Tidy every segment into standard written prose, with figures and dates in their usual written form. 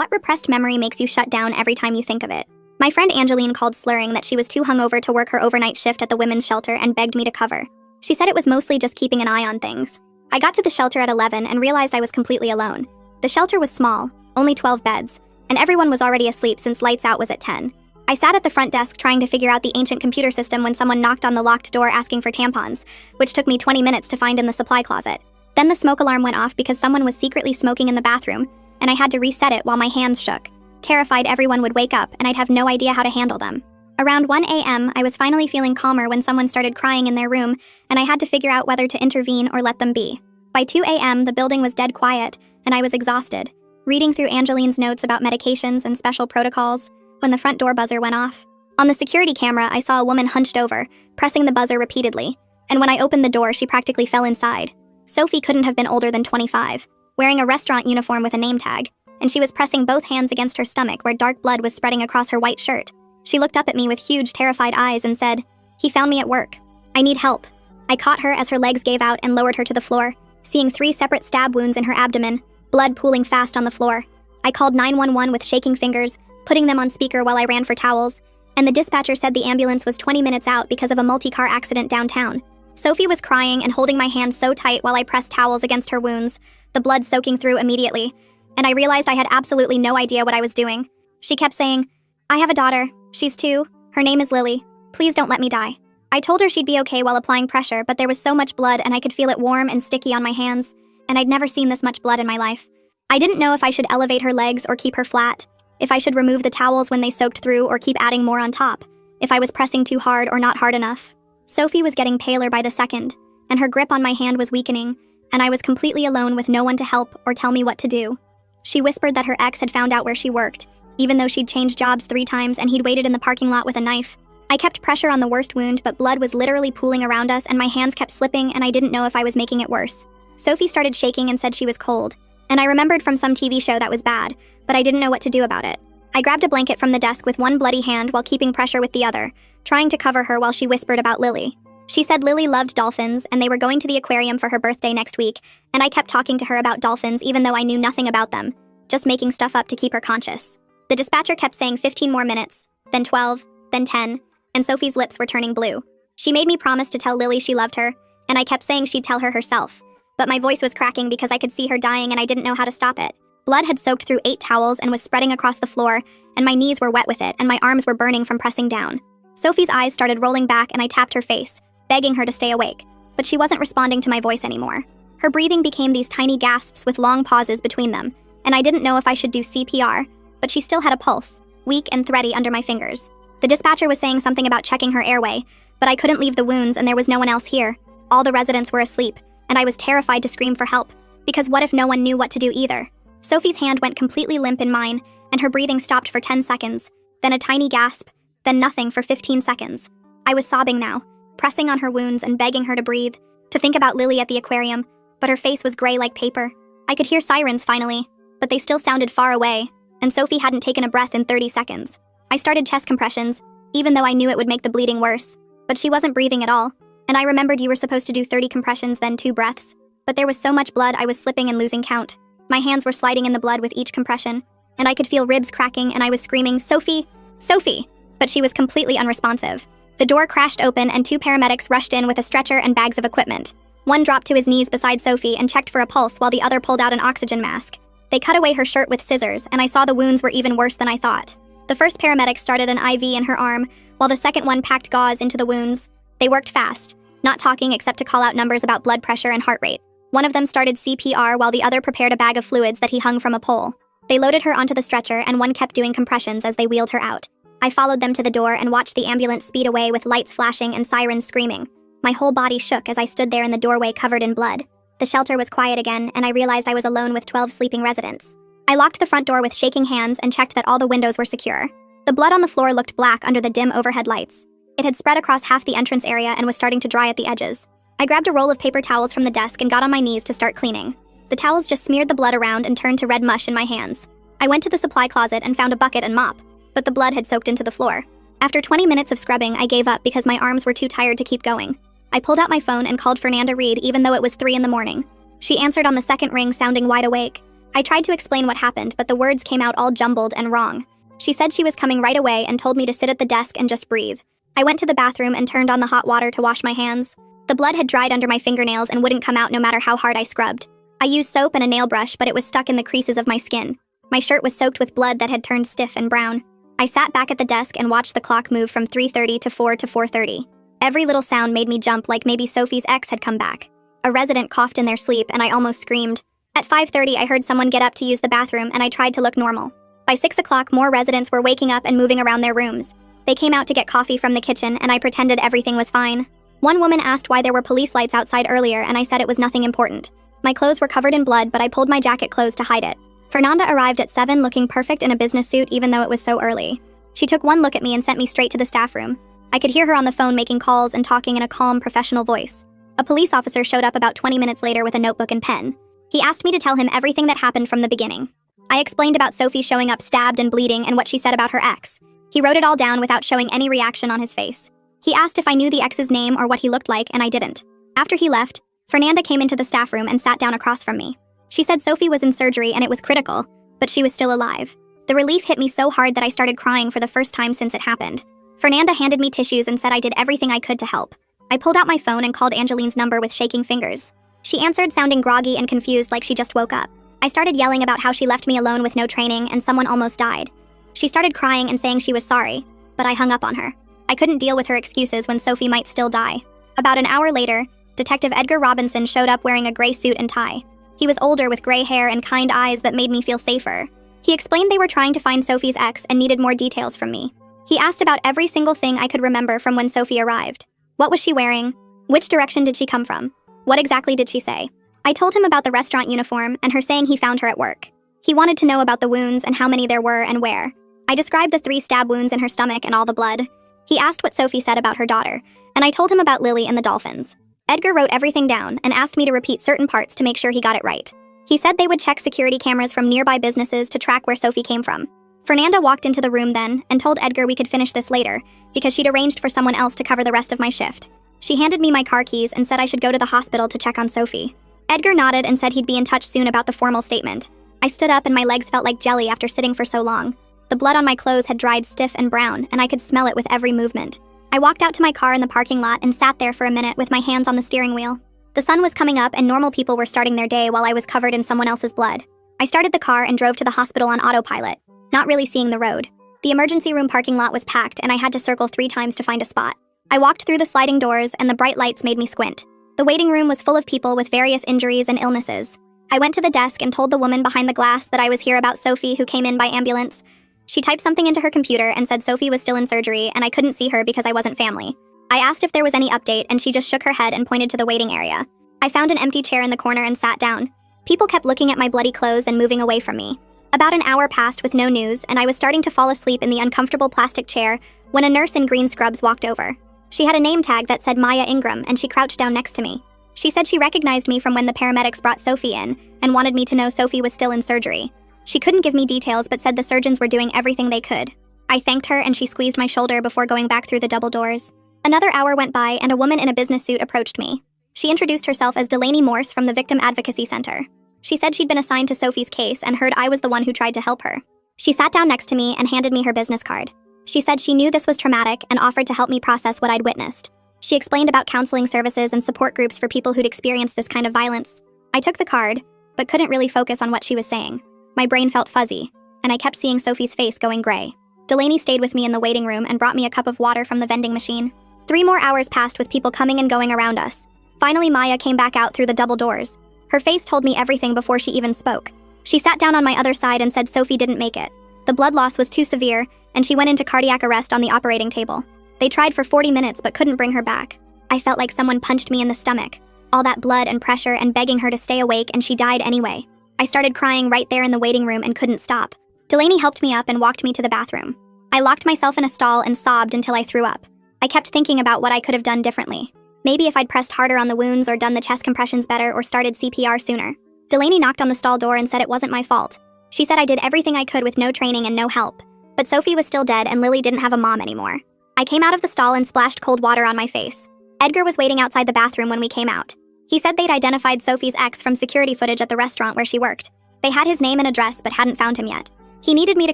What repressed memory makes you shut down every time you think of it? My friend Angeline called slurring that she was too hungover to work her overnight shift at the women's shelter and begged me to cover. She said it was mostly just keeping an eye on things. I got to the shelter at 11 and realized I was completely alone. The shelter was small, only 12 beds, and everyone was already asleep since lights out was at 10. I sat at the front desk trying to figure out the ancient computer system when someone knocked on the locked door asking for tampons, which took me 20 minutes to find in the supply closet. Then the smoke alarm went off because someone was secretly smoking in the bathroom, and I had to reset it while my hands shook, terrified everyone would wake up and I'd have no idea how to handle them. Around 1 a.m., I was finally feeling calmer when someone started crying in their room, and I had to figure out whether to intervene or let them be. By 2 a.m., the building was dead quiet, and I was exhausted, reading through Angeline's notes about medications and special protocols, when the front door buzzer went off. On the security camera, I saw a woman hunched over, pressing the buzzer repeatedly, and when I opened the door, she practically fell inside. Sophie couldn't have been older than 25, wearing a restaurant uniform with a name tag, and she was pressing both hands against her stomach where dark blood was spreading across her white shirt. She looked up at me with huge, terrified eyes and said, "He found me at work. I need help." I caught her as her legs gave out and lowered her to the floor, seeing 3 separate stab wounds in her abdomen, blood pooling fast on the floor. I called 911 with shaking fingers, putting them on speaker while I ran for towels, and the dispatcher said the ambulance was 20 minutes out because of a multi-car accident downtown. Sophie was crying and holding my hand so tight while I pressed towels against her wounds, the blood soaking through immediately, and I realized I had absolutely no idea what I was doing. She kept saying, "I have a daughter. She's 2. Her name is Lily. Please don't let me die." I told her she'd be okay while applying pressure, but there was so much blood and I could feel it warm and sticky on my hands, and I'd never seen this much blood in my life. I didn't know if I should elevate her legs or keep her flat, if I should remove the towels when they soaked through or keep adding more on top, if I was pressing too hard or not hard enough. Sophie was getting paler by the second, and her grip on my hand was weakening, and I was completely alone with no one to help or tell me what to do. She whispered that her ex had found out where she worked, even though she'd changed jobs 3 times and he'd waited in the parking lot with a knife. I kept pressure on the worst wound, but blood was literally pooling around us and my hands kept slipping and I didn't know if I was making it worse. Sophie started shaking and said she was cold, and I remembered from some TV show that was bad, but I didn't know what to do about it. I grabbed a blanket from the desk with one bloody hand while keeping pressure with the other, trying to cover her while she whispered about Lily. She said Lily loved dolphins and they were going to the aquarium for her birthday next week, and I kept talking to her about dolphins even though I knew nothing about them, just making stuff up to keep her conscious. The dispatcher kept saying 15 more minutes, then 12, then 10, and Sophie's lips were turning blue. She made me promise to tell Lily she loved her, and I kept saying she'd tell her herself, but my voice was cracking because I could see her dying and I didn't know how to stop it. Blood had soaked through 8 towels and was spreading across the floor, and my knees were wet with it and my arms were burning from pressing down. Sophie's eyes started rolling back and I tapped her face, begging her to stay awake, but she wasn't responding to my voice anymore. Her breathing became these tiny gasps with long pauses between them, and I didn't know if I should do CPR, but she still had a pulse, weak and thready under my fingers. The dispatcher was saying something about checking her airway, but I couldn't leave the wounds and there was no one else here. All the residents were asleep, and I was terrified to scream for help, because what if no one knew what to do either? Sophie's hand went completely limp in mine, and her breathing stopped for 10 seconds, then a tiny gasp, then nothing for 15 seconds. I was sobbing now, pressing on her wounds and begging her to breathe, to think about Lily at the aquarium, but her face was gray like paper. I could hear sirens finally, but they still sounded far away, and Sophie hadn't taken a breath in 30 seconds. I started chest compressions, even though I knew it would make the bleeding worse, but she wasn't breathing at all, and I remembered you were supposed to do 30 compressions then 2 breaths, but there was so much blood I was slipping and losing count. My hands were sliding in the blood with each compression, and I could feel ribs cracking and I was screaming, "Sophie! Sophie!" But she was completely unresponsive. The door crashed open and 2 paramedics rushed in with a stretcher and bags of equipment. One dropped to his knees beside Sophie and checked for a pulse while the other pulled out an oxygen mask. They cut away her shirt with scissors, and I saw the wounds were even worse than I thought. The first paramedic started an IV in her arm, while the second one packed gauze into the wounds. They worked fast, not talking except to call out numbers about blood pressure and heart rate. One of them started CPR while the other prepared a bag of fluids that he hung from a pole. They loaded her onto the stretcher and one kept doing compressions as they wheeled her out. I followed them to the door and watched the ambulance speed away with lights flashing and sirens screaming. My whole body shook as I stood there in the doorway covered in blood. The shelter was quiet again, and I realized I was alone with 12 sleeping residents. I locked the front door with shaking hands and checked that all the windows were secure. The blood on the floor looked black under the dim overhead lights. It had spread across half the entrance area and was starting to dry at the edges. I grabbed a roll of paper towels from the desk and got on my knees to start cleaning. The towels just smeared the blood around and turned to red mush in my hands. I went to the supply closet and found a bucket and mop, but the blood had soaked into the floor. After 20 minutes of scrubbing, I gave up because my arms were too tired to keep going. I pulled out my phone and called Fernanda Reed even though it was 3 in the morning. She answered on the second ring sounding wide awake, I tried to explain what happened, but the words came out all jumbled and wrong. She said she was coming right away and told me to sit at the desk and just breathe. I went to the bathroom and turned on the hot water to wash my hands. The blood had dried under my fingernails and wouldn't come out no matter how hard I scrubbed. I used soap and a nail brush, but it was stuck in the creases of my skin. My shirt was soaked with blood that had turned stiff and brown. I sat back at the desk and watched the clock move from 3:30 to 4 to 4:30. Every little sound made me jump, like maybe Sophie's ex had come back. A resident coughed in their sleep and I almost screamed. At 5:30, I heard someone get up to use the bathroom and I tried to look normal. By 6 o'clock, more residents were waking up and moving around their rooms. They came out to get coffee from the kitchen and I pretended everything was fine. One woman asked why there were police lights outside earlier and I said it was nothing important. My clothes were covered in blood, but I pulled my jacket closed to hide it. Fernanda arrived at 7 looking perfect in a business suit even though it was so early. She took one look at me and sent me straight to the staff room. I could hear her on the phone making calls and talking in a calm, professional voice. A police officer showed up about 20 minutes later with a notebook and pen. He asked me to tell him everything that happened from the beginning. I explained about Sophie showing up stabbed and bleeding and what she said about her ex. He wrote it all down without showing any reaction on his face. He asked if I knew the ex's name or what he looked like, and I didn't. After he left, Fernanda came into the staff room and sat down across from me. She said Sophie was in surgery and it was critical, but she was still alive. The relief hit me so hard that I started crying for the first time since it happened. Fernanda handed me tissues and said I did everything I could to help. I pulled out my phone and called Angeline's number with shaking fingers. She answered sounding groggy and confused, like she just woke up. I started yelling about how she left me alone with no training and someone almost died. She started crying and saying she was sorry, but I hung up on her. I couldn't deal with her excuses when Sophie might still die. About an hour later, Detective Edgar Robinson showed up wearing a gray suit and tie. He was older with gray hair and kind eyes that made me feel safer. He explained they were trying to find Sophie's ex and needed more details from me. He asked about every single thing I could remember from when Sophie arrived. What was she wearing? Which direction did she come from? What exactly did she say? I told him about the restaurant uniform and her saying he found her at work. He wanted to know about the wounds and how many there were and where. I described the 3 stab wounds in her stomach and all the blood. He asked what Sophie said about her daughter, and I told him about Lily and the dolphins. Edgar wrote everything down and asked me to repeat certain parts to make sure he got it right. He said they would check security cameras from nearby businesses to track where Sophie came from. Fernanda walked into the room then and told Edgar we could finish this later because she'd arranged for someone else to cover the rest of my shift. She handed me my car keys and said I should go to the hospital to check on Sophie. Edgar nodded and said he'd be in touch soon about the formal statement. I stood up and my legs felt like jelly after sitting for so long. The blood on my clothes had dried stiff and brown, and I could smell it with every movement. I walked out to my car in the parking lot and sat there for a minute with my hands on the steering wheel. The sun was coming up and normal people were starting their day while I was covered in someone else's blood. I started the car and drove to the hospital on autopilot, not really seeing the road. The emergency room parking lot was packed and I had to circle 3 times to find a spot. I walked through the sliding doors and the bright lights made me squint. The waiting room was full of people with various injuries and illnesses. I went to the desk and told the woman behind the glass that I was here about Sophie who came in by ambulance. She typed something into her computer and said Sophie was still in surgery and I couldn't see her because I wasn't family. I asked if there was any update and she just shook her head and pointed to the waiting area. I found an empty chair in the corner and sat down. People kept looking at my bloody clothes and moving away from me. About an hour passed with no news and I was starting to fall asleep in the uncomfortable plastic chair when a nurse in green scrubs walked over. She had a name tag that said Maya Ingram and she crouched down next to me. She said she recognized me from when the paramedics brought Sophie in and wanted me to know Sophie was still in surgery. She couldn't give me details but said the surgeons were doing everything they could. I thanked her and she squeezed my shoulder before going back through the double doors. Another hour went by and a woman in a business suit approached me. She introduced herself as Delaney Morse from the Victim Advocacy Center. She said she'd been assigned to Sophie's case and heard I was the one who tried to help her. She sat down next to me and handed me her business card. She said she knew this was traumatic and offered to help me process what I'd witnessed. She explained about counseling services and support groups for people who'd experienced this kind of violence. I took the card, but couldn't really focus on what she was saying. My brain felt fuzzy, and I kept seeing Sophie's face going gray. Delaney stayed with me in the waiting room and brought me a cup of water from the vending machine. 3 more hours passed with people coming and going around us. Finally, Maya came back out through the double doors. Her face told me everything before she even spoke. She sat down on my other side and said Sophie didn't make it. The blood loss was too severe, and she went into cardiac arrest on the operating table. They tried for 40 minutes but couldn't bring her back. I felt like someone punched me in the stomach. All that blood and pressure and begging her to stay awake, and she died anyway. I started crying right there in the waiting room and couldn't stop. Delaney helped me up and walked me to the bathroom. I locked myself in a stall and sobbed until I threw up. I kept thinking about what I could have done differently. Maybe if I'd pressed harder on the wounds or done the chest compressions better or started CPR sooner. Delaney knocked on the stall door and said it wasn't my fault. She said I did everything I could with no training and no help. But Sophie was still dead and Lily didn't have a mom anymore. I came out of the stall and splashed cold water on my face. Edgar was waiting outside the bathroom when we came out. He said they'd identified Sophie's ex from security footage at the restaurant where she worked. They had his name and address but hadn't found him yet. He needed me to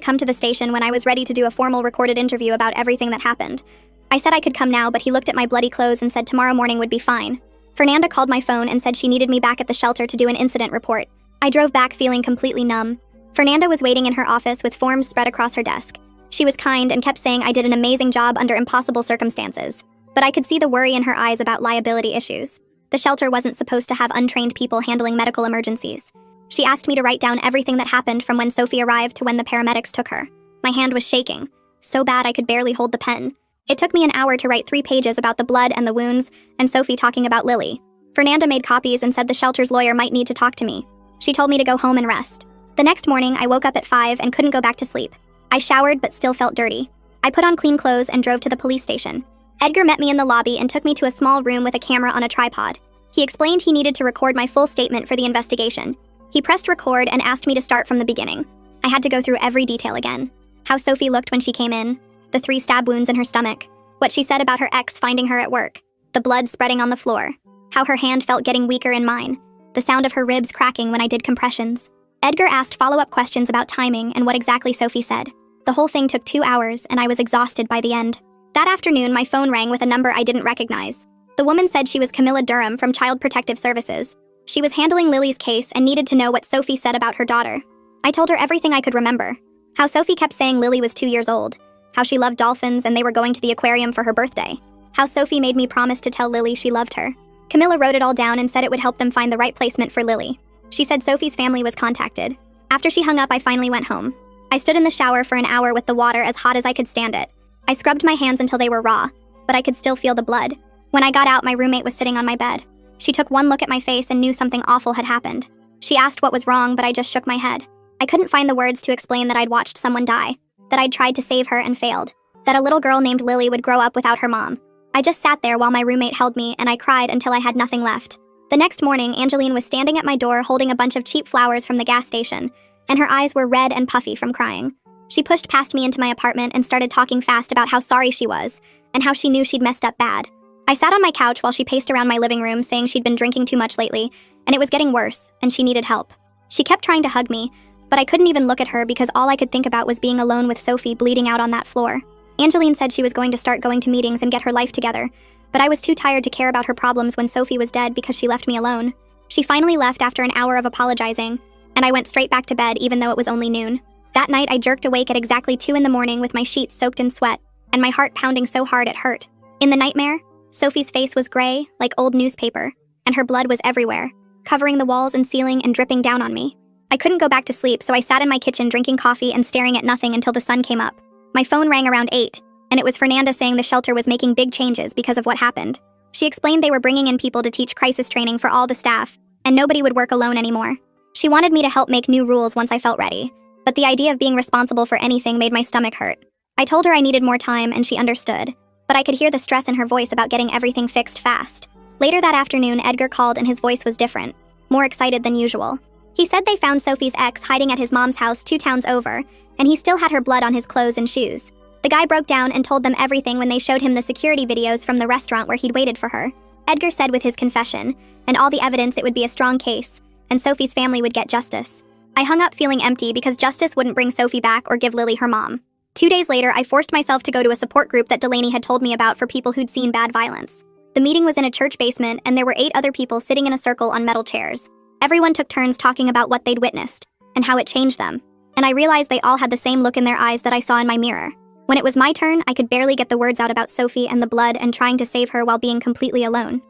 come to the station when I was ready to do a formal recorded interview about everything that happened. I said I could come now, but he looked at my bloody clothes and said tomorrow morning would be fine. Fernanda called my phone and said she needed me back at the shelter to do an incident report. I drove back feeling completely numb. Fernanda was waiting in her office with forms spread across her desk. She was kind and kept saying I did an amazing job under impossible circumstances. But I could see the worry in her eyes about liability issues. The shelter wasn't supposed to have untrained people handling medical emergencies. She asked me to write down everything that happened from when Sophie arrived to when the paramedics took her. My hand was shaking, so bad I could barely hold the pen. It took me an hour to write 3 pages about the blood and the wounds, and Sophie talking about Lily. Fernanda made copies and said the shelter's lawyer might need to talk to me. She told me to go home and rest. The next morning, I woke up at 5 and couldn't go back to sleep. I showered but still felt dirty. I put on clean clothes and drove to the police station. Edgar met me in the lobby and took me to a small room with a camera on a tripod. He explained he needed to record my full statement for the investigation. He pressed record and asked me to start from the beginning. I had to go through every detail again. How Sophie looked when she came in, the 3 stab wounds in her stomach, what she said about her ex finding her at work, the blood spreading on the floor, how her hand felt getting weaker in mine, the sound of her ribs cracking when I did compressions. Edgar asked follow-up questions about timing and what exactly Sophie said. The whole thing took 2 hours, and I was exhausted by the end. That afternoon, my phone rang with a number I didn't recognize. The woman said she was Camilla Durham from Child Protective Services. She was handling Lily's case and needed to know what Sophie said about her daughter. I told her everything I could remember. How Sophie kept saying Lily was 2 years old. How she loved dolphins and they were going to the aquarium for her birthday. How Sophie made me promise to tell Lily she loved her. Camilla wrote it all down and said it would help them find the right placement for Lily. She said Sophie's family was contacted. After she hung up, I finally went home. I stood in the shower for an hour with the water as hot as I could stand it. I scrubbed my hands until they were raw, but I could still feel the blood. When I got out, my roommate was sitting on my bed. She took one look at my face and knew something awful had happened. She asked what was wrong, but I just shook my head. I couldn't find the words to explain that I'd watched someone die, that I'd tried to save her and failed, that a little girl named Lily would grow up without her mom. I just sat there while my roommate held me, and I cried until I had nothing left. The next morning, Angeline was standing at my door holding a bunch of cheap flowers from the gas station, and her eyes were red and puffy from crying. She pushed past me into my apartment and started talking fast about how sorry she was, and how she knew she'd messed up bad. I sat on my couch while she paced around my living room saying she'd been drinking too much lately, and it was getting worse, and she needed help. She kept trying to hug me, but I couldn't even look at her because all I could think about was being alone with Sophie bleeding out on that floor. Angeline said she was going to start going to meetings and get her life together, but I was too tired to care about her problems when Sophie was dead because she left me alone. She finally left after an hour of apologizing, and I went straight back to bed even though it was only noon. That night, I jerked awake at exactly 2 in the morning with my sheets soaked in sweat, and my heart pounding so hard it hurt. In the nightmare, Sophie's face was gray, like old newspaper, and her blood was everywhere, covering the walls and ceiling and dripping down on me. I couldn't go back to sleep, so I sat in my kitchen drinking coffee and staring at nothing until the sun came up. My phone rang around 8, and it was Fernanda saying the shelter was making big changes because of what happened. She explained they were bringing in people to teach crisis training for all the staff, and nobody would work alone anymore. She wanted me to help make new rules once I felt ready, but the idea of being responsible for anything made my stomach hurt. I told her I needed more time, and she understood, but I could hear the stress in her voice about getting everything fixed fast. Later that afternoon, Edgar called and his voice was different, more excited than usual. He said they found Sophie's ex hiding at his mom's house 2 towns over, and he still had her blood on his clothes and shoes. The guy broke down and told them everything when they showed him the security videos from the restaurant where he'd waited for her. Edgar said with his confession, and all the evidence, it would be a strong case, and Sophie's family would get justice. I hung up feeling empty because justice wouldn't bring Sophie back or give Lily her mom. 2 days later, I forced myself to go to a support group that Delaney had told me about for people who'd seen bad violence. The meeting was in a church basement, and there were 8 other people sitting in a circle on metal chairs. Everyone took turns talking about what they'd witnessed, and how it changed them. And I realized they all had the same look in their eyes that I saw in my mirror. When it was my turn, I could barely get the words out about Sophie and the blood and trying to save her while being completely alone.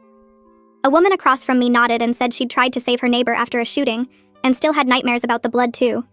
A woman across from me nodded and said she'd tried to save her neighbor after a shooting, and still had nightmares about the blood too.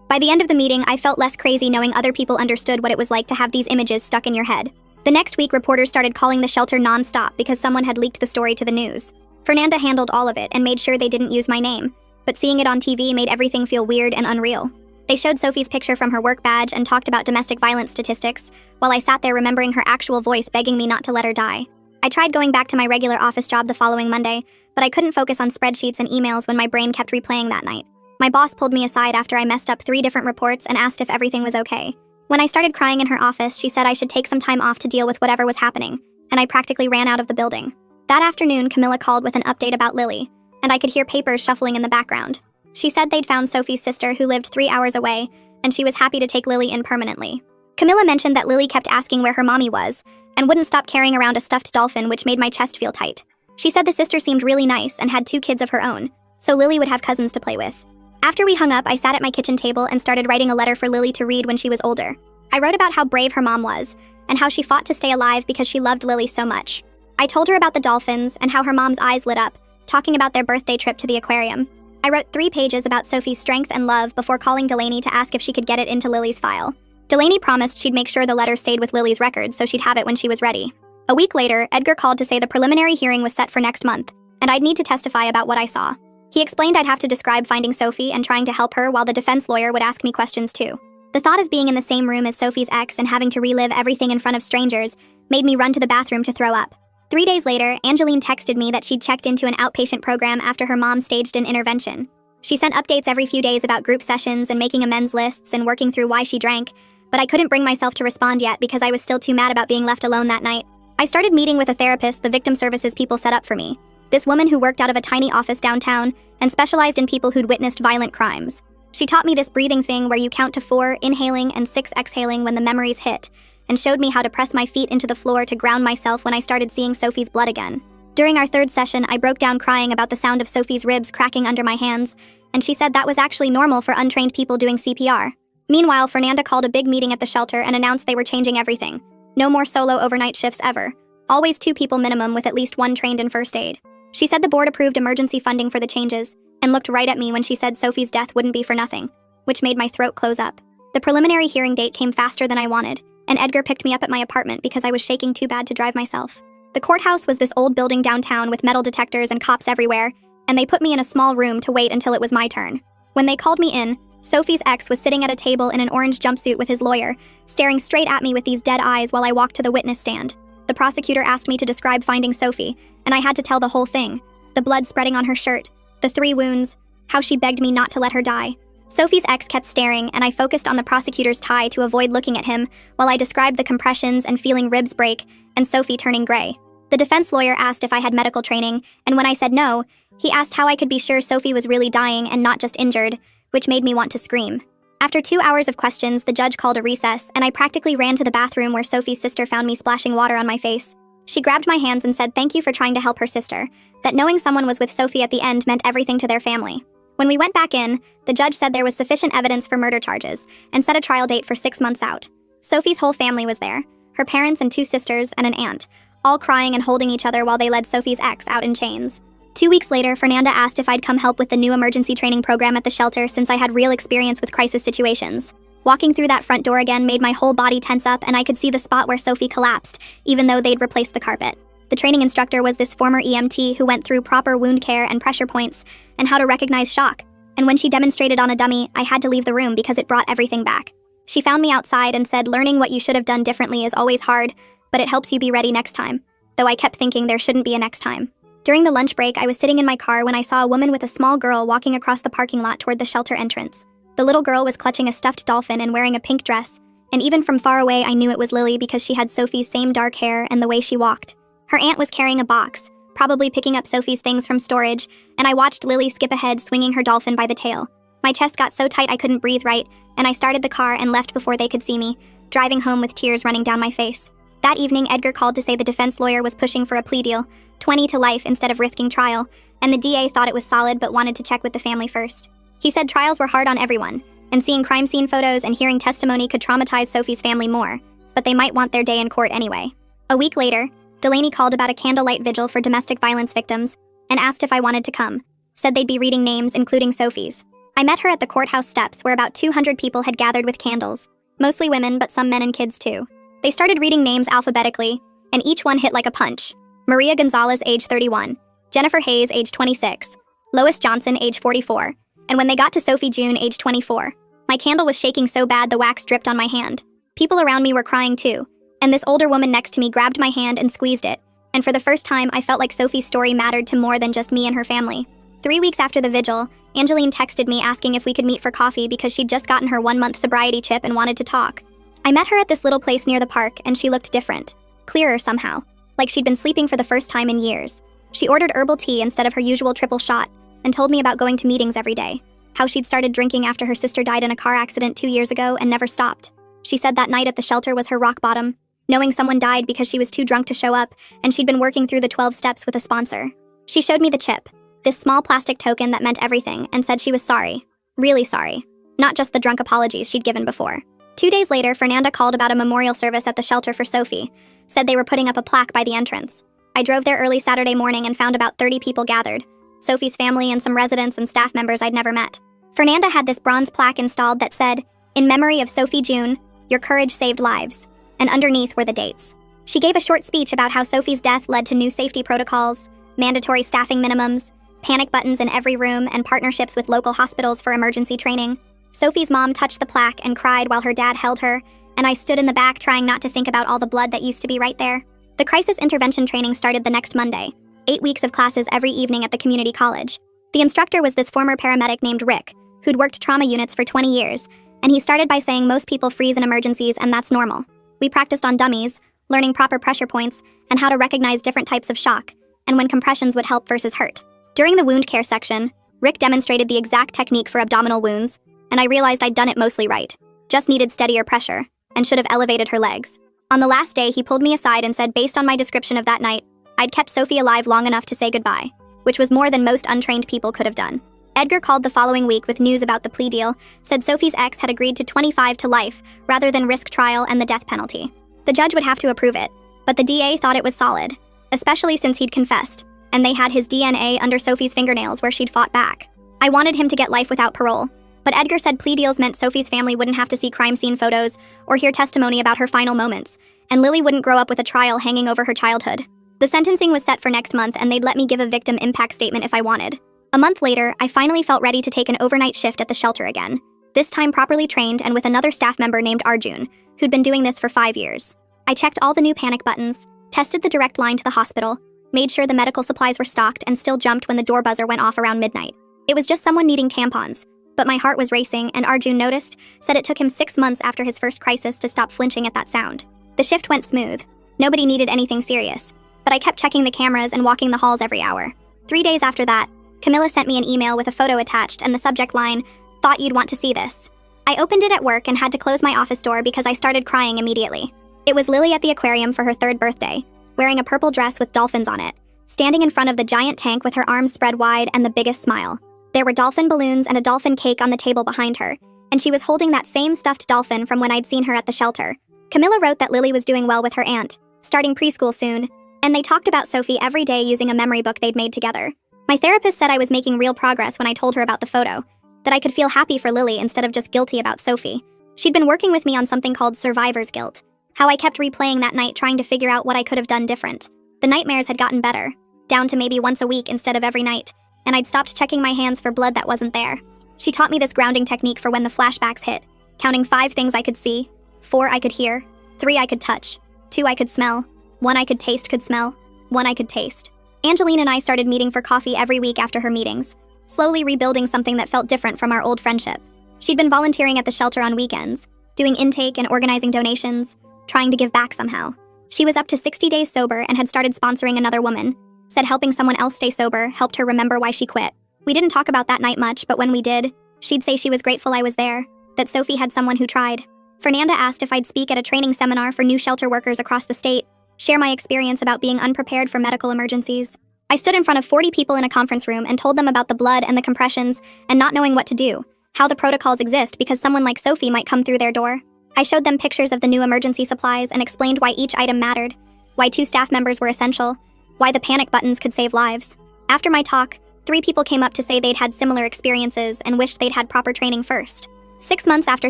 By the end of the meeting, I felt less crazy knowing other people understood what it was like to have these images stuck in your head. The next week, reporters started calling the shelter non-stop because someone had leaked the story to the news. Fernanda handled all of it and made sure they didn't use my name, but seeing it on TV made everything feel weird and unreal. They showed Sophie's picture from her work badge and talked about domestic violence statistics, while I sat there remembering her actual voice begging me not to let her die. I tried going back to my regular office job the following Monday, but I couldn't focus on spreadsheets and emails when my brain kept replaying that night. My boss pulled me aside after I messed up 3 different reports and asked if everything was okay. When I started crying in her office, she said I should take some time off to deal with whatever was happening, and I practically ran out of the building. That afternoon, Camilla called with an update about Lily, and I could hear papers shuffling in the background. She said they'd found Sophie's sister who lived 3 hours away, and she was happy to take Lily in permanently. Camilla mentioned that Lily kept asking where her mommy was, and wouldn't stop carrying around a stuffed dolphin, which made my chest feel tight. She said the sister seemed really nice and had 2 kids of her own, so Lily would have cousins to play with. After we hung up, I sat at my kitchen table and started writing a letter for Lily to read when she was older. I wrote about how brave her mom was, and how she fought to stay alive because she loved Lily so much. I told her about the dolphins and how her mom's eyes lit up, talking about their birthday trip to the aquarium. I wrote 3 pages about Sophie's strength and love before calling Delaney to ask if she could get it into Lily's file. Delaney promised she'd make sure the letter stayed with Lily's records so she'd have it when she was ready. A week later, Edgar called to say the preliminary hearing was set for next month, and I'd need to testify about what I saw. He explained I'd have to describe finding Sophie and trying to help her, while the defense lawyer would ask me questions too. The thought of being in the same room as Sophie's ex and having to relive everything in front of strangers made me run to the bathroom to throw up. 3 days later, Angeline texted me that she'd checked into an outpatient program after her mom staged an intervention. She sent updates every few days about group sessions and making amends lists and working through why she drank, but I couldn't bring myself to respond yet because I was still too mad about being left alone that night. I started meeting with a therapist the victim services people set up for me. This woman who worked out of a tiny office downtown and specialized in people who'd witnessed violent crimes. She taught me this breathing thing where you count to 4 inhaling and 6 exhaling when the memories hit, and showed me how to press my feet into the floor to ground myself when I started seeing Sophie's blood again. During our 3rd session, I broke down crying about the sound of Sophie's ribs cracking under my hands, and she said that was actually normal for untrained people doing CPR. Meanwhile, Fernanda called a big meeting at the shelter and announced they were changing everything. No more solo overnight shifts ever. Always 2 people minimum with at least 1 trained in first aid. She said the board approved emergency funding for the changes, and looked right at me when she said Sophie's death wouldn't be for nothing, which made my throat close up. The preliminary hearing date came faster than I wanted, and Edgar picked me up at my apartment because I was shaking too bad to drive myself. The courthouse was this old building downtown with metal detectors and cops everywhere, and they put me in a small room to wait until it was my turn. When they called me in, Sophie's ex was sitting at a table in an orange jumpsuit with his lawyer, staring straight at me with these dead eyes while I walked to the witness stand. The prosecutor asked me to describe finding Sophie, and I had to tell the whole thing. The blood spreading on her shirt, the 3 wounds, how she begged me not to let her die. Sophie's ex kept staring, and I focused on the prosecutor's tie to avoid looking at him while I described the compressions and feeling ribs break and Sophie turning gray. The defense lawyer asked if I had medical training, and when I said no, he asked how I could be sure Sophie was really dying and not just injured, which made me want to scream. After 2 hours of questions, the judge called a recess, and I practically ran to the bathroom where Sophie's sister found me splashing water on my face. She grabbed my hands and said thank you for trying to help her sister, that knowing someone was with Sophie at the end meant everything to their family. When we went back in, the judge said there was sufficient evidence for murder charges, and set a trial date for 6 months out. Sophie's whole family was there, her parents and 2 sisters and an aunt, all crying and holding each other while they led Sophie's ex out in chains. 2 weeks later, Fernanda asked if I'd come help with the new emergency training program at the shelter since I had real experience with crisis situations. Walking through that front door again made my whole body tense up, and I could see the spot where Sophie collapsed, even though they'd replaced the carpet. The training instructor was this former EMT who went through proper wound care and pressure points, and how to recognize shock. And when she demonstrated on a dummy, I had to leave the room because it brought everything back. She found me outside and said learning what you should have done differently is always hard, but it helps you be ready next time. Though I kept thinking there shouldn't be a next time. During the lunch break, I was sitting in my car when I saw a woman with a small girl walking across the parking lot toward the shelter entrance. The little girl was clutching a stuffed dolphin and wearing a pink dress, and even from far away I knew it was Lily because she had Sophie's same dark hair and the way she walked. Her aunt was carrying a box, probably picking up Sophie's things from storage, and I watched Lily skip ahead swinging her dolphin by the tail. My chest got so tight I couldn't breathe right, and I started the car and left before they could see me, driving home with tears running down my face. That evening, Edgar called to say the defense lawyer was pushing for a plea deal, 20 to life instead of risking trial, and the DA thought it was solid but wanted to check with the family first. He said trials were hard on everyone, and seeing crime scene photos and hearing testimony could traumatize Sophie's family more, but they might want their day in court anyway. A week later, Delaney called about a candlelight vigil for domestic violence victims and asked if I wanted to come, said they'd be reading names including Sophie's. I met her at the courthouse steps where about 200 people had gathered with candles, mostly women but some men and kids too. They started reading names alphabetically, and each one hit like a punch. Maria Gonzalez, age 31, Jennifer Hayes, age 26, Lois Johnson, age 44, and when they got to Sophie June, age 24, my candle was shaking so bad the wax dripped on my hand. People around me were crying too, and this older woman next to me grabbed my hand and squeezed it, and for the first time I felt like Sophie's story mattered to more than just me and her family. 3 weeks after the vigil, Angeline texted me asking if we could meet for coffee because she'd just gotten her 1-month sobriety chip and wanted to talk. I met her at this little place near the park, and she looked different. Clearer somehow. Like she'd been sleeping for the first time in years. She ordered herbal tea instead of her usual triple shot, and told me about going to meetings every day. how she'd started drinking after her sister died in a car accident 2 years ago and never stopped. She said that night at the shelter was her rock bottom, knowing someone died because she was too drunk to show up, and she'd been working through the 12 steps with a sponsor. She showed me the chip, this small plastic token that meant everything, and said she was sorry. Really sorry. Not just the drunk apologies she'd given before. 2 days later, Fernanda called about a memorial service at the shelter for Sophie, said they were putting up a plaque by the entrance. I drove there early Saturday morning and found about 30 people gathered, Sophie's family and some residents and staff members I'd never met. Fernanda had this bronze plaque installed that said, "In memory of Sophie June, your courage saved lives," and underneath were the dates. She gave a short speech about how Sophie's death led to new safety protocols, mandatory staffing minimums, panic buttons in every room, and partnerships with local hospitals for emergency training. Sophie's mom touched the plaque and cried while her dad held her, and I stood in the back trying not to think about all the blood that used to be right there. The crisis intervention training started the next Monday, 8 weeks of classes every evening at the community college. The instructor was this former paramedic named Rick, who'd worked trauma units for 20 years, and he started by saying most people freeze in emergencies and that's normal. We practiced on dummies, learning proper pressure points, and how to recognize different types of shock, and when compressions would help versus hurt. During the wound care section, Rick demonstrated the exact technique for abdominal wounds, and I realized I'd done it mostly right. Just needed steadier pressure, and should have elevated her legs. On the last day, he pulled me aside and said based on my description of that night, I'd kept Sophie alive long enough to say goodbye, which was more than most untrained people could have done. Edgar called the following week with news about the plea deal, said Sophie's ex had agreed to 25 to life rather than risk trial and the death penalty. The judge would have to approve it, but the DA thought it was solid, especially since he'd confessed, and they had his DNA under Sophie's fingernails where she'd fought back. I wanted him to get life without parole, but Edgar said plea deals meant Sophie's family wouldn't have to see crime scene photos or hear testimony about her final moments, and Lily wouldn't grow up with a trial hanging over her childhood. The sentencing was set for next month, and they'd let me give a victim impact statement if I wanted. A month later, I finally felt ready to take an overnight shift at the shelter again, this time properly trained and with another staff member named Arjun, who'd been doing this for 5 years. I checked all the new panic buttons, tested the direct line to the hospital, made sure the medical supplies were stocked, and still jumped when the door buzzer went off around midnight. It was just someone needing tampons, but my heart was racing, and Arjun noticed, said it took him 6 months after his first crisis to stop flinching at that sound. The shift went smooth. Nobody needed anything serious, but I kept checking the cameras and walking the halls every hour. 3 days after that, Camilla sent me an email with a photo attached and the subject line, "Thought you'd want to see this." I opened it at work and had to close my office door because I started crying immediately. It was Lily at the aquarium for her 3rd birthday, wearing a purple dress with dolphins on it, standing in front of the giant tank with her arms spread wide and the biggest smile. There were dolphin balloons and a dolphin cake on the table behind her, and she was holding that same stuffed dolphin from when I'd seen her at the shelter. Camilla wrote that Lily was doing well with her aunt, starting preschool soon, and they talked about Sophie every day using a memory book they'd made together. My therapist said I was making real progress when I told her about the photo, that I could feel happy for Lily instead of just guilty about Sophie. She'd been working with me on something called survivor's guilt, how I kept replaying that night trying to figure out what I could have done different. The nightmares had gotten better, down to maybe once a week instead of every night, and I'd stopped checking my hands for blood that wasn't there. She taught me this grounding technique for when the flashbacks hit, counting 5 things I could see, 4 I could hear, 3 I could touch, 2 I could smell, 1 I could smell, 1 I could taste. Angeline and I started meeting for coffee every week after her meetings, slowly rebuilding something that felt different from our old friendship. She'd been volunteering at the shelter on weekends, doing intake and organizing donations, trying to give back somehow. She was up to 60 days sober and had started sponsoring another woman, said helping someone else stay sober helped her remember why she quit. We didn't talk about that night much, but when we did, she'd say she was grateful I was there, that Sophie had someone who tried. Fernanda asked if I'd speak at a training seminar for new shelter workers across the state, share my experience about being unprepared for medical emergencies. I stood in front of 40 people in a conference room and told them about the blood and the compressions and not knowing what to do, how the protocols exist because someone like Sophie might come through their door. I showed them pictures of the new emergency supplies and explained why each item mattered, why 2 staff members were essential, why the panic buttons could save lives. After my talk, 3 people came up to say they'd had similar experiences and wished they'd had proper training first. 6 months after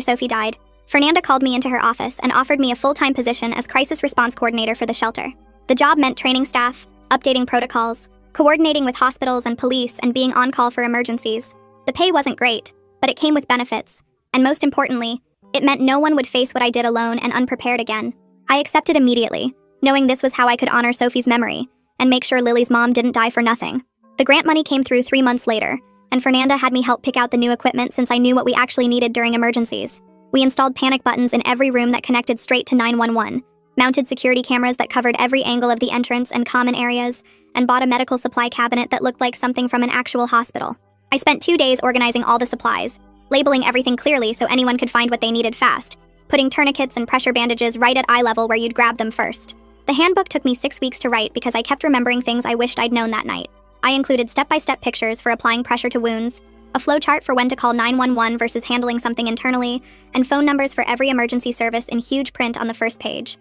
Sophie died, Fernanda called me into her office and offered me a full-time position as crisis response coordinator for the shelter. The job meant training staff, updating protocols, coordinating with hospitals and police, and being on call for emergencies. The pay wasn't great, but it came with benefits, and most importantly, it meant no one would face what I did alone and unprepared again. I accepted immediately, knowing this was how I could honor Sophie's memory and make sure Lily's mom didn't die for nothing. The grant money came through 3 months later, and Fernanda had me help pick out the new equipment since I knew what we actually needed during emergencies. We installed panic buttons in every room that connected straight to 911, mounted security cameras that covered every angle of the entrance and common areas, and bought a medical supply cabinet that looked like something from an actual hospital. I spent 2 days organizing all the supplies, labeling everything clearly so anyone could find what they needed fast, putting tourniquets and pressure bandages right at eye level where you'd grab them first. The handbook took me 6 weeks to write because I kept remembering things I wished I'd known that night. I included step-by-step pictures for applying pressure to wounds, a flowchart for when to call 911 versus handling something internally, and phone numbers for every emergency service in huge print on the first page.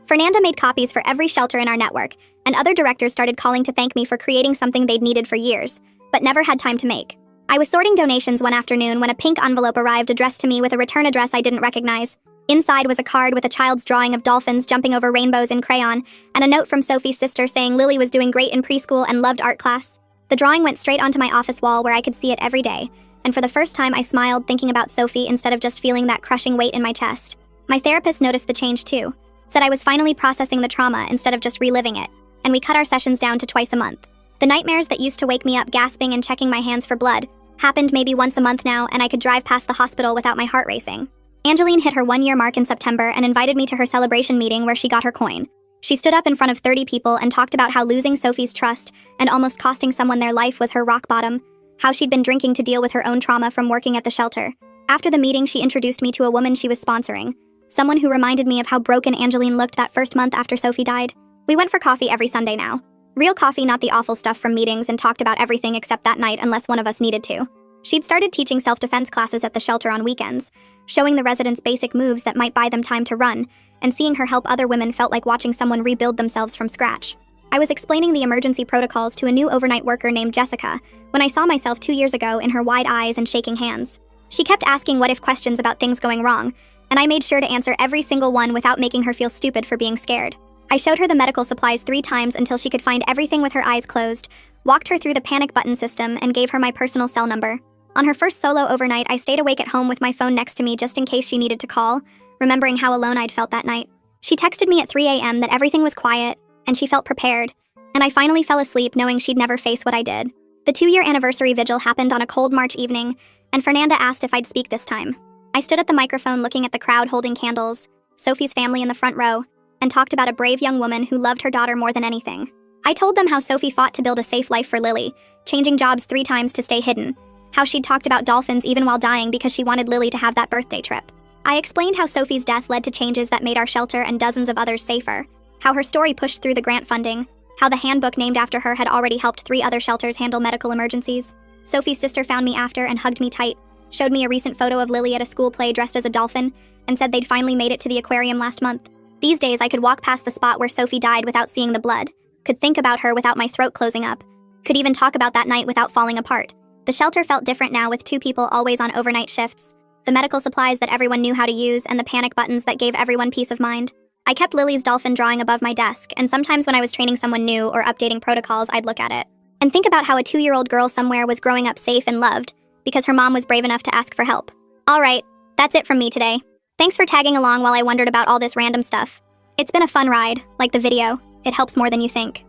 Fernanda made copies for every shelter in our network, and other directors started calling to thank me for creating something they'd needed for years, but never had time to make. I was sorting donations one afternoon when a pink envelope arrived addressed to me with a return address I didn't recognize. Inside was a card with a child's drawing of dolphins jumping over rainbows in crayon, and a note from Sophie's sister saying Lily was doing great in preschool and loved art class. The drawing went straight onto my office wall where I could see it every day, and for the first time I smiled thinking about Sophie instead of just feeling that crushing weight in my chest. My therapist noticed the change too, said I was finally processing the trauma instead of just reliving it, and we cut our sessions down to twice a month. The nightmares that used to wake me up gasping and checking my hands for blood happened maybe once a month now, and I could drive past the hospital without my heart racing. Angeline hit her 1-year mark in September and invited me to her celebration meeting where she got her coin. She stood up in front of 30 people and talked about how losing Sophie's trust and almost costing someone their life was her rock bottom, how she'd been drinking to deal with her own trauma from working at the shelter. After the meeting, she introduced me to a woman she was sponsoring, someone who reminded me of how broken Angeline looked that first month after Sophie died. We went for coffee every Sunday now. Real coffee, not the awful stuff from meetings, and talked about everything except that night unless one of us needed to. She'd started teaching self-defense classes at the shelter on weekends, showing the residents basic moves that might buy them time to run, and seeing her help other women felt like watching someone rebuild themselves from scratch. I was explaining the emergency protocols to a new overnight worker named Jessica when I saw myself 2 years ago in her wide eyes and shaking hands. She kept asking what-if questions about things going wrong, and I made sure to answer every single one without making her feel stupid for being scared. I showed her the medical supplies 3 times until she could find everything with her eyes closed, walked her through the panic button system, and gave her my personal cell number. On her first solo overnight, I stayed awake at home with my phone next to me just in case she needed to call, remembering how alone I'd felt that night. She texted me at 3 a.m. that everything was quiet, and she felt prepared, and I finally fell asleep knowing she'd never face what I did. The 2-year anniversary vigil happened on a cold March evening, and Fernanda asked if I'd speak this time. I stood at the microphone looking at the crowd holding candles, Sophie's family in the front row, and talked about a brave young woman who loved her daughter more than anything. I told them how Sophie fought to build a safe life for Lily, changing jobs 3 times to stay hidden, how she'd talked about dolphins even while dying because she wanted Lily to have that birthday trip. I explained how Sophie's death led to changes that made our shelter and dozens of others safer, how her story pushed through the grant funding, how the handbook named after her had already helped 3 other shelters handle medical emergencies. Sophie's sister found me after and hugged me tight, showed me a recent photo of Lily at a school play dressed as a dolphin, and said they'd finally made it to the aquarium last month. These days, I could walk past the spot where Sophie died without seeing the blood, could think about her without my throat closing up, could even talk about that night without falling apart. The shelter felt different now with 2 people always on overnight shifts, the medical supplies that everyone knew how to use, and the panic buttons that gave everyone peace of mind. I kept Lily's dolphin drawing above my desk, and sometimes when I was training someone new or updating protocols, I'd look at it and think about how a 2-year-old girl somewhere was growing up safe and loved because her mom was brave enough to ask for help. All right, that's it from me today. Thanks for tagging along while I wondered about all this random stuff. It's been a fun ride, like the video. It helps more than you think.